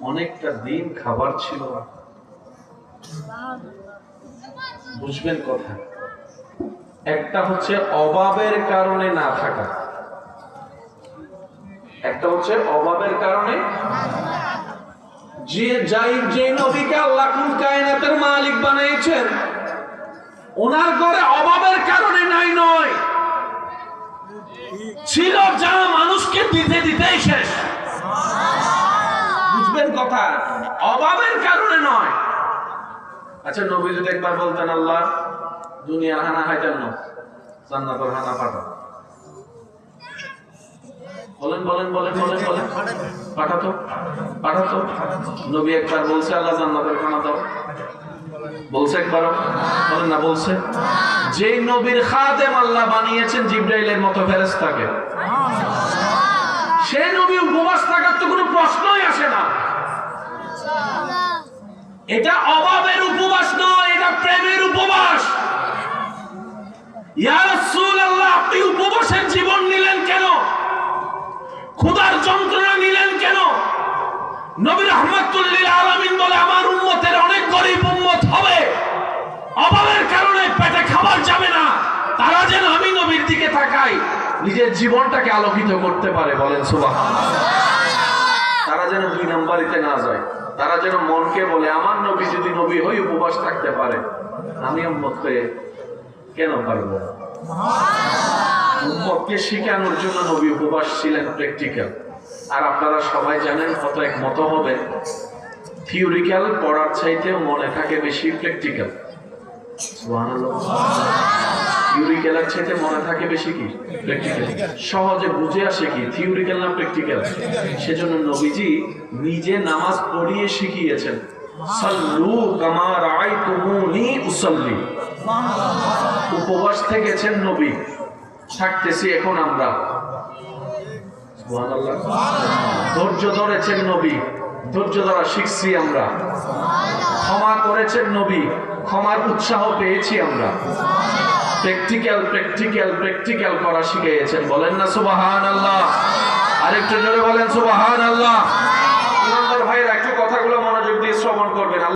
অনেকটা দিন খাবার ছিল না। বুঝবেন কথা, একটা হচ্ছে অভাবের কারণে না থাকা, একটা হচ্ছে অভাবের কারণে। যে নবীকে আল্লাহ কুল কায়নাতের মালিক বানিয়েছেন, ওনার ঘরে অভাবের কারণে নাই নয়, ছিল যা মানুষকে দিতে দিতেই শেষ। বুঝবেন কথা, অভাবের কারণে নয়। আচ্ছা, নবী যদি একবার বলতেন আল্লাহ দুনিয়ার হানা খাইতেন না, জান্নাতের হানা পাঠাও, বলেন বলেন বলেন বলেন বলেন, পাঠাতো পাঠাতো? নবী একবার বলছে আল্লাহ জান্নাতের খানা দাও, বলছে একবারও? বলেন না, বলছে? যেই নবীর খাদেম আল্লাহ বানিয়েছেন জিবরাইলের মতো ফেরেশতাকে, সেই নবী উপবাস থাকার তো কোনো প্রশ্নই আসে না। এটা অভাবের উপবাস নয়, এটা প্রেমের উপবাস। ইয়া রাসূলুল্লাহ, আপনি উপবাসের জীবন নিলেন কেন? ক্ষুধার যন্ত্রণা নিলেন কেন? নবী রাহমাতুল লিল আলামিন বলে আমার উম্মতের অনেক গরীব উম্মত হবে, অভাবের কারণে পেটে খাবার যাবে না, তারা যেন আমি নবীর দিকে তাকাই নিজের জীবনটাকে আলোকিত করতে পারে। বলেন সুবহানাল্লাহ। তারা যেন দুই নাম্বারিতে না যায়, তারা যেন মনকে বলে আমার নবী যদি নবী হয়ে উপবাস থাকতে পারে, আমি উম্মত হয়ে কেন পারবো না? উম্মতকে শিখানোর জন্য নবী উপবাস ছিলেন, প্র্যাকটিক্যাল। আর আপনারা সবাই জানেন, কত একমত হবে, থিওরিক্যাল পড়ার চাইতেও মনে থাকে বেশি প্র্যাকটিক্যাল। সুবহানাল্লাহ। থিওরিক্যালের চাইতে মনে থাকে বেশি কি? প্র্যাকটিক্যাল। সহজে বুঝে আসে কি, থিওরিক্যাল না প্র্যাকটিক্যাল? সেজন্য নবীজি নিজে নামাজ পড়িয়ে শিখিয়েছেন, সাল্লু কামা রাআইতুমুনি উসাল্লি। উপবাস থেকেছেন নবী, থাকতেছি এখন আমরা। সুবহানাল্লাহ। ধৈর্য ধরেছেন নবী, ধৈর্য ধরা শিখছি আমরা। ক্ষমা করেছেন নবী, ক্ষমার উৎসাহ পেয়েছি আমরা। প্র্যাকটিক্যাল প্র্যাকটিক্যাল প্র্যাকটিক্যাল করা শিখিয়েছেন। বলেন না সুবহানাল্লাহ? আরেকটু জোরে বলেন সুবহানাল্লাহ। ইমানদার ভাইরা, একটু কথাগুলো মনোযোগ দিয়ে শ্রবণ করবেন।